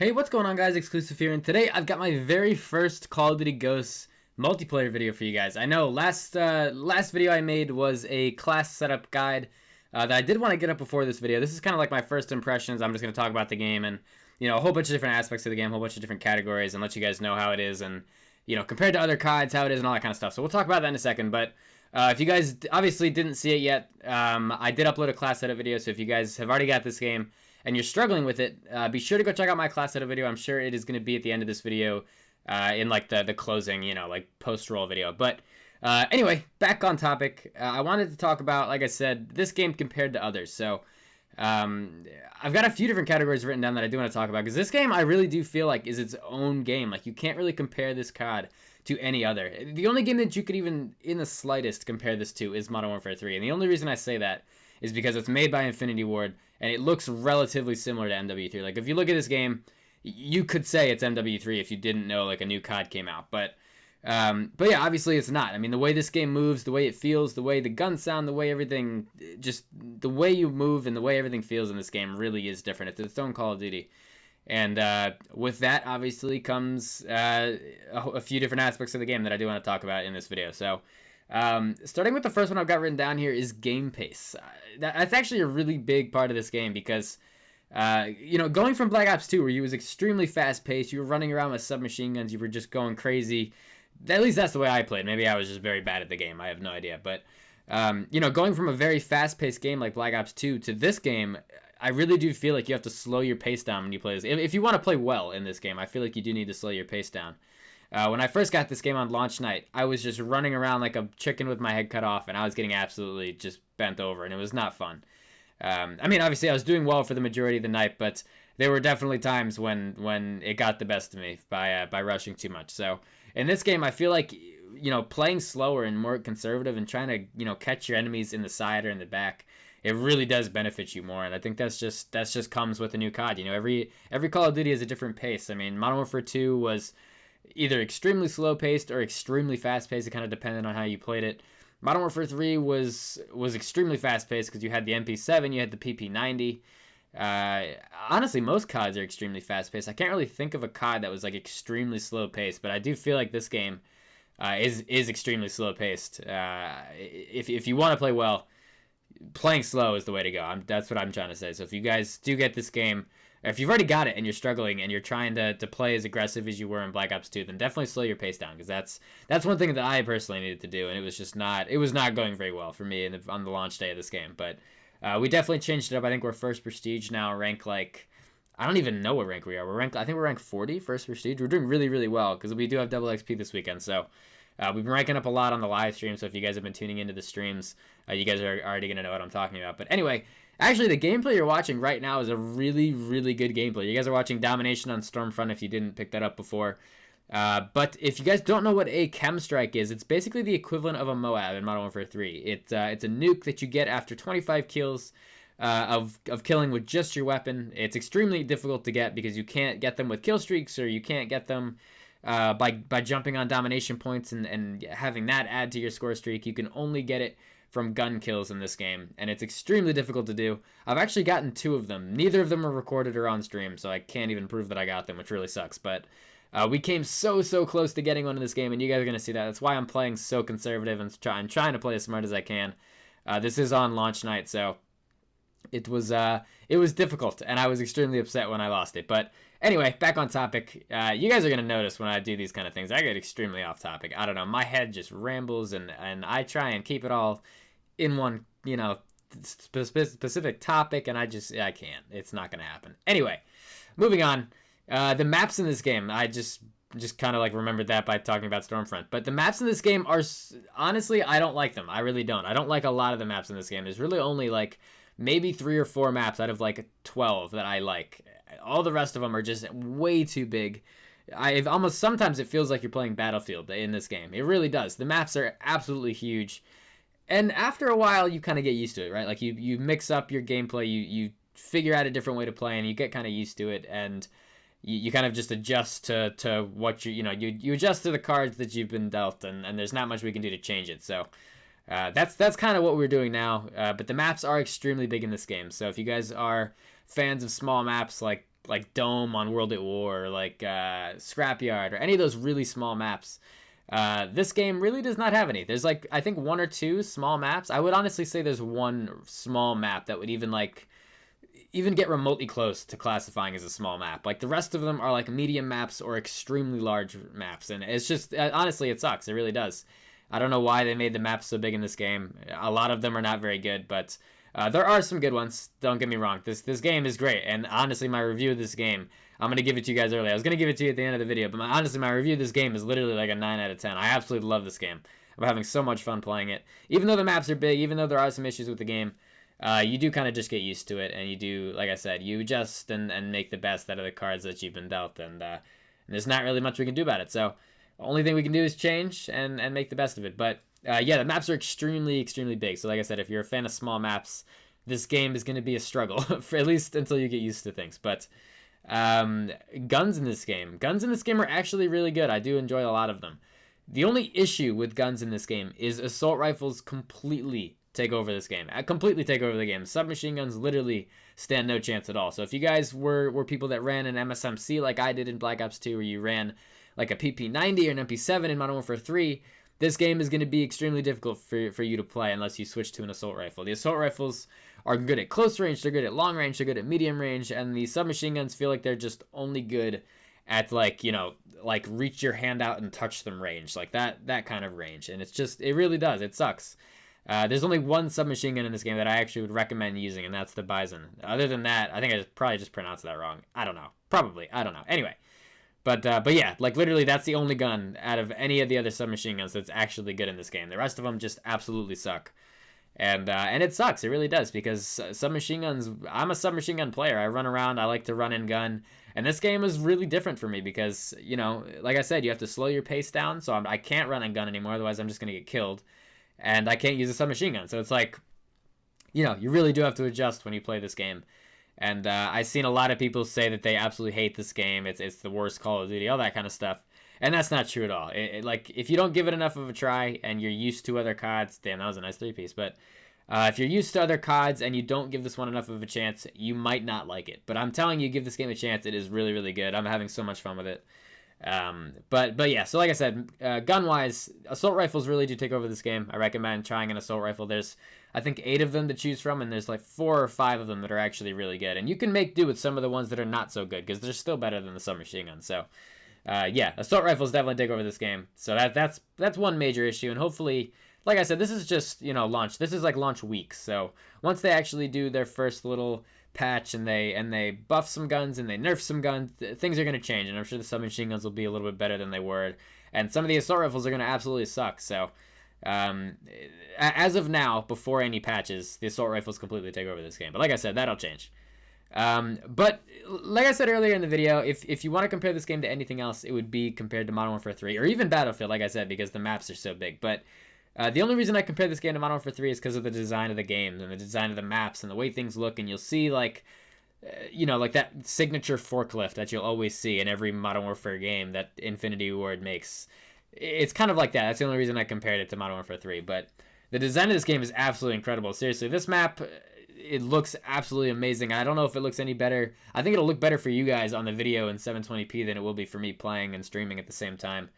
Hey, what's going on, guys? Xclusive here, and today I've got my very first Call of Duty Ghosts multiplayer video for you guys. I know last video I made was a class setup guide that I did want to get up before this video. This is kind of like my first impressions. I'm just going to talk about the game and, a whole bunch of different aspects of the game, a whole bunch of different categories, and let you guys know how it is and, compared to other CODs, how it is and all that kind of stuff. So we'll talk about that in a second, but if you guys obviously didn't see it yet, I did upload a class setup video, so if you guys have already got this game and you're struggling with it, be sure to go check out my class setup video. I'm sure it is going to be at the end of this video in like the closing, like post-roll video. But anyway, back on topic, I wanted to talk about, like I said, this game compared to others. So I've got a few different categories written down that I do want to talk about, because this game I really do feel like is its own game. Like, you can't really compare this COD to any other. The only game that you could even in the slightest compare this to is Modern Warfare 3. And the only reason I say that is because it's made by Infinity Ward, and it looks relatively similar to MW3. Like, if you look at this game, you could say it's MW3 if you didn't know, like, a new COD came out. But yeah, obviously it's not. I mean, the way this game moves, the way it feels, the way the guns sound, the way everything, just the way you move and the way everything feels in this game really is different. It's its own Call of Duty. And with that, obviously, comes a few different aspects of the game that I do want to talk about in this video. So, starting with the first one I've got written down here is game pace. That's actually a really big part of this game because, going from Black Ops 2, where you was extremely fast-paced, you were running around with submachine guns, you were just going crazy. At least that's the way I played. Maybe I was just very bad at the game. I have no idea. But, going from a very fast-paced game like Black Ops 2 to this game, I really do feel like you have to slow your pace down when you play this. If you want to play well in this game, I feel like you do need to slow your pace down. When I first got this game on launch night, I was just running around like a chicken with my head cut off, and I was getting absolutely just bent over, and it was not fun. I mean, obviously, I was doing well for the majority of the night, but there were definitely times when it got the best of me by rushing too much. So in this game, I feel like, playing slower and more conservative and trying to, catch your enemies in the side or in the back, it really does benefit you more. And I think that's just comes with a new COD. Every Call of Duty is a different pace. I mean, Modern Warfare 2 was either extremely slow-paced or extremely fast-paced. It kind of depended on how you played it. Modern Warfare 3 was extremely fast-paced because you had the MP7, you had the PP90. Honestly, most CODs are extremely fast-paced. I can't really think of a COD that was like extremely slow-paced, but I do feel like this game is extremely slow-paced. If you want to play well, playing slow is the way to go. That's what I'm trying to say. So if you guys do get this game, if you've already got it and you're struggling and you're trying to play as aggressive as you were in Black Ops 2, then definitely slow your pace down, because that's one thing that I personally needed to do, and it was not going very well for me on the launch day of this game. But we definitely changed it up. I think we're first prestige now, rank like, I don't even know what rank we are. I think we're ranked 40, first prestige. We're doing really, really well because we do have double XP this weekend. So we've been ranking up a lot on the live stream. So if you guys have been tuning into the streams, you guys are already going to know what I'm talking about. But anyway, actually, the gameplay you're watching right now is a really, really good gameplay. You guys are watching Domination on Stormfront if you didn't pick that up before. But if you guys don't know what a chem strike is, it's basically the equivalent of a moab in Modern Warfare 3. It's a nuke that you get after 25 kills of killing with just your weapon. It's extremely difficult to get because you can't get them with kill streaks, or you can't get them by jumping on domination points and having that add to your score streak. You can only get it from gun kills in this game, and it's extremely difficult to do. I've actually gotten 2 of them. Neither of them are recorded or on stream, so I can't even prove that I got them, which really sucks. But we came so close to getting one in this game, and you guys are going to see that. That's why I'm playing so conservative and I'm trying to play as smart as I can. This is on launch night, so it was difficult, and I was extremely upset when I lost it. But anyway, back on topic. You guys are going to notice when I do these kind of things, I get extremely off topic. I don't know, my head just rambles, and I try and keep it all in one, specific topic, and I can't. It's not going to happen. Anyway, moving on. The maps in this game, I just kind of like remembered that by talking about Stormfront. But the maps in this game are, honestly, I don't like them. I really don't. I don't like a lot of the maps in this game. There's really only like maybe 3 or 4 maps out of like 12 that I like. All the rest of them are just way too big. Sometimes it feels like you're playing Battlefield in this game. It really does. The maps are absolutely huge. And after a while, you kind of get used to it, right? Like, you mix up your gameplay, you figure out a different way to play, and you get kind of used to it, and you kind of just adjust to what you adjust to the cards that you've been dealt, and there's not much we can do to change it. So that's kind of what we're doing now. But the maps are extremely big in this game. So if you guys are fans of small maps like Dome on World at War, or like Scrapyard, or any of those really small maps. This game really does not have any. There's like, I think 1 or 2 small maps. I would honestly say there's 1 small map that would even get remotely close to classifying as a small map. Like the rest of them are like medium maps or extremely large maps, and it's just honestly it sucks. It really does. I don't know why they made the maps so big in this game. A lot of them are not very good, but there are some good ones. Don't get me wrong. This game is great, and honestly, my review of this game, I'm gonna give it to you guys early. I was gonna give it to you at the end of the video, but honestly, my review of this game is literally like a 9 out of 10. I absolutely love this game. I'm having so much fun playing it. Even though the maps are big, even though there are some issues with the game, you do kind of just get used to it, and you do, like I said, you adjust and make the best out of the cards that you've been dealt, and there's not really much we can do about it. So the only thing we can do is change and make the best of it. But yeah, the maps are extremely big. So like I said, if you're a fan of small maps, this game is going to be a struggle, for at least until you get used to things. But guns in this game are actually really good. I do enjoy a lot of them. The only issue with guns in this game is assault rifles completely take over this game. Completely take over the game. Submachine guns literally stand no chance at all. So if you guys were people that ran an MSMC like I did in Black Ops 2, where you ran like a PP90 or an MP7 in Modern Warfare 3, this game is going to be extremely difficult for you to play unless you switch to an assault rifle. The assault rifles are good at close range, they're good at long range, they're good at medium range, and the submachine guns feel like they're just only good at like, you know, like reach your hand out and touch them range, like that kind of range. And it's just, it really does, it sucks. There's only 1 submachine gun in this game that I actually would recommend using, and that's the Bison. Other than that, I think I probably just pronounced that wrong. I don't know. Probably. I don't know. Anyway. But yeah, like literally that's the only gun out of any of the other submachine guns that's actually good in this game. The rest of them just absolutely suck. And it sucks. It really does, because submachine guns, I'm a submachine gun player. I run around. I like to run and gun. And this game is really different for me because, you know, like I said, you have to slow your pace down. So I can't run and gun anymore. Otherwise, I'm just going to get killed. And I can't use a submachine gun. So it's like, you know, you really do have to adjust when you play this game. And I've seen a lot of people say that they absolutely hate this game. It's the worst Call of Duty, all that kind of stuff. And that's not true at all. Like, if you don't give it enough of a try and you're used to other CODs, damn, that was a nice 3-piece. But if you're used to other CODs and you don't give this one enough of a chance, you might not like it. But I'm telling you, give this game a chance. It is really good. I'm having so much fun with it. But yeah, so like I said, gun-wise, assault rifles really do take over this game. I recommend trying an assault rifle. There's, I think, 8 of them to choose from, and there's like 4 or 5 of them that are actually really good. And you can make do with some of the ones that are not so good, because they're still better than the submachine gun. So, yeah, assault rifles definitely take over this game. So that's one major issue, and hopefully, like I said, this is just, you know, launch. This is like launch week. So once they actually do their first little patch and they buff some guns and they nerf some guns, things are going to change, and I'm sure the submachine guns will be a little bit better than they were, and some of the assault rifles are going to absolutely suck. So as of now, before any patches, the assault rifles completely take over this game, but like I said, that'll change. But like I said earlier in the video, if you want to compare this game to anything else, it would be compared to Modern Warfare 3 or even Battlefield, like I said, because the maps are so big. But the only reason I compare this game to Modern Warfare 3 is because of the design of the game and the design of the maps and the way things look. And you'll see, like, you know, like that signature forklift that you'll always see in every Modern Warfare game that Infinity Ward makes. It's kind of like that. That's the only reason I compared it to Modern Warfare 3. But the design of this game is absolutely incredible. Seriously, this map, it looks absolutely amazing. I don't know if it looks any better. I think it'll look better for you guys on the video in 720p than it will be for me playing and streaming at the same time.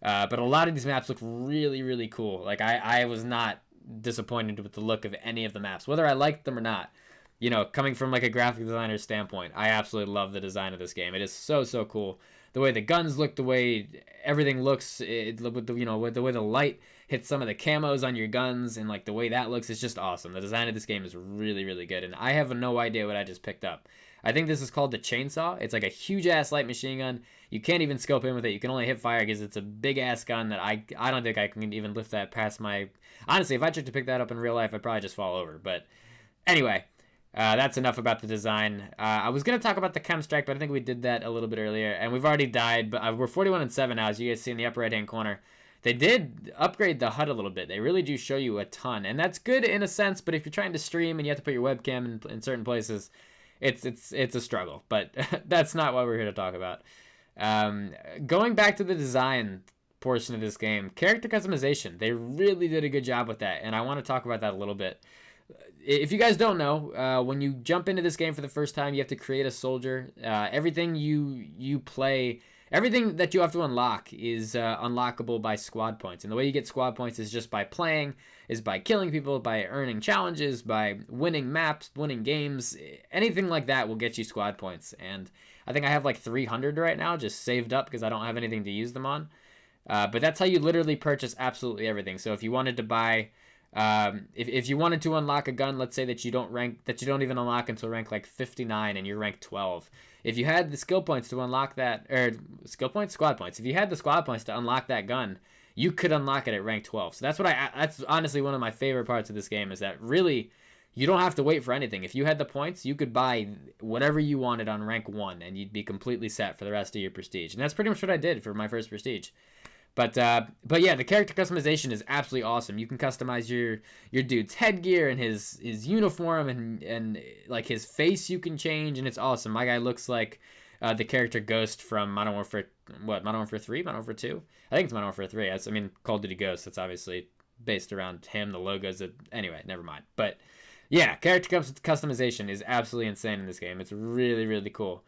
But a lot of these maps look really cool. Like, I was not disappointed with the look of any of the maps, whether I liked them or not. You know, coming from like a graphic designer's standpoint, I absolutely love the design of this game. It is so cool. The way the guns look, the way everything looks, with the way the light hits some of the camos on your guns, and like the way that looks is just awesome. The design of this game is really good, and I have no idea what I just picked up. I think this is called the Chainsaw. It's like a huge-ass light machine gun. You can't even scope in with it. You can only hip fire because it's a big-ass gun that I don't think I can even lift that past my... Honestly, if I tried to pick that up in real life, I'd probably just fall over. But anyway, that's enough about the design. I was going to talk about the chem strike, but I think we did that a little bit earlier. And we've already died, but we're 41-7 now, as you guys see in the upper right-hand corner. They did upgrade the HUD a little bit. They really do show you a ton. And that's good in a sense, but if you're trying to stream and you have to put your webcam in certain places... It's a struggle, but that's not what we're here to talk about. Going back to the design portion of this game, character customization, they really did a good job with that, and I want to talk about that a little bit. if you guys don't know, when you jump into this game for the first time, you have to create a soldier. Everything you play, everything that you have to unlock is unlockable by squad points. And the way you get squad points is just by playing, is by killing people, by earning challenges, by winning maps, winning games. Anything like that will get you squad points. And I think I have like 300 right now just saved up because I don't have anything to use them on. But that's how you literally purchase absolutely everything. So if you wanted to buy, if you wanted to unlock a gun, let's say that you don't even unlock until rank like 59 and you're rank 12. If you had the skill points to unlock that, or squad points. If you had the squad points to unlock that gun, you could unlock it at rank 12. So that's honestly one of my favorite parts of this game, is that really you don't have to wait for anything. If you had the points, you could buy whatever you wanted on rank 1 and you'd be completely set for the rest of your prestige. And that's pretty much what I did for my first prestige. But yeah, the character customization is absolutely awesome. You can customize your dude's headgear and his uniform and like his face you can change, and it's awesome. My guy looks like the character Ghost from Modern Warfare 3? Modern Warfare 2? I think it's Modern Warfare 3. I mean, Call of Duty Ghost, that's obviously based around him, the logos. Anyway, never mind. But yeah, character customization is absolutely insane in this game. It's really, really cool.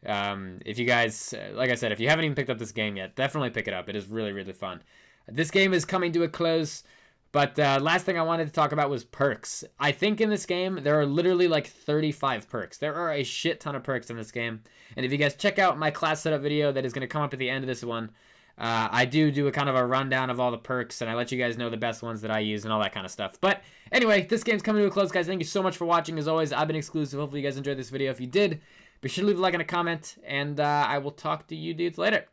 If you guys, like I said, if you haven't even picked up this game yet, definitely pick it up. It is really, really fun. This game is coming to a close, but last thing I wanted to talk about was perks. I think in this game, there are literally like 35 perks. There are a shit ton of perks in this game. And if you guys check out my class setup video that is going to come up at the end of this one, I do a kind of a rundown of all the perks, and I let you guys know the best ones that I use and all that kind of stuff. But anyway, this game's coming to a close, guys. Thank you so much for watching. As always, I've been Xclusive. Hopefully you guys enjoyed this video. If you did, be sure to leave a like and a comment, and I will talk to you dudes later.